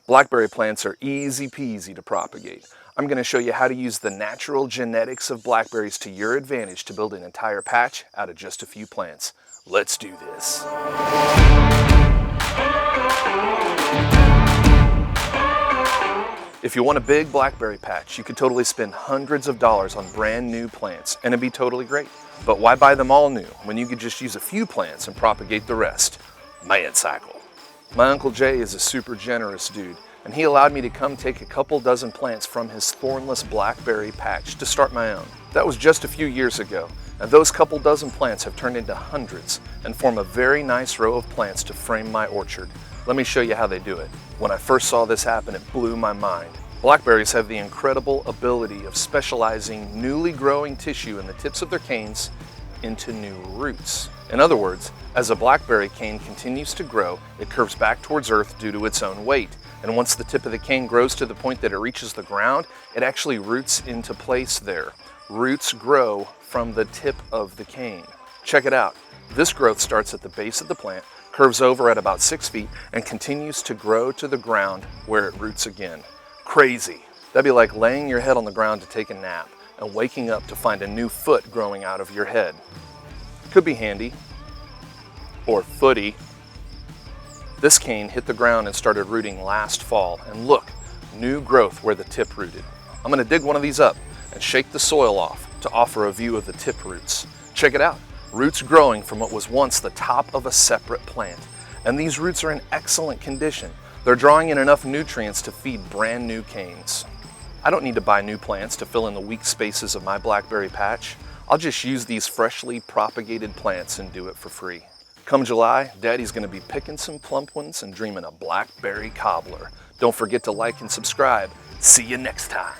Blackberry plants are easy peasy to propagate. I'm going to show you how to use the natural genetics of blackberries to your advantage to build an entire patch out of just a few plants. Let's do this. If you want a big blackberry patch, you could totally spend hundreds of dollars on brand new plants and it'd be totally great. But why buy them all new when you could just use a few plants and propagate the rest? Man cycle. My Uncle Jay is a super generous dude, and he allowed me to come take a couple dozen plants from his Thornless Blackberry patch to start my own. That was just a few years ago, and those couple dozen plants have turned into hundreds and form a very nice row of plants to frame my orchard. Let me show you how they do it. When I first saw this happen, it blew my mind. Blackberries have the incredible ability of specializing newly growing tissue in the tips of their canes into new roots. In other words, as a blackberry cane continues to grow, it curves back towards earth due to its own weight. And once the tip of the cane grows to the point that it reaches the ground, it actually roots into place there. Roots grow from the tip of the cane. Check it out. This growth starts at the base of the plant, curves over at about 6 feet, and continues to grow to the ground where it roots again. Crazy. That'd be like laying your head on the ground to take a nap and waking up to find a new foot growing out of your head. Could be handy. Or footy. This cane hit the ground and started rooting last fall, and look, new growth where the tip rooted. I'm going to dig one of these up and shake the soil off to offer a view of the tip roots. Check it out, roots growing from what was once the top of a separate plant. And these roots are in excellent condition. They're drawing in enough nutrients to feed brand new canes. I don't need to buy new plants to fill in the weak spaces of my blackberry patch. I'll just use these freshly propagated plants and do it for free. Come July, Daddy's gonna be picking some plump ones and dreaming a blackberry cobbler. Don't forget to like and subscribe. See you next time.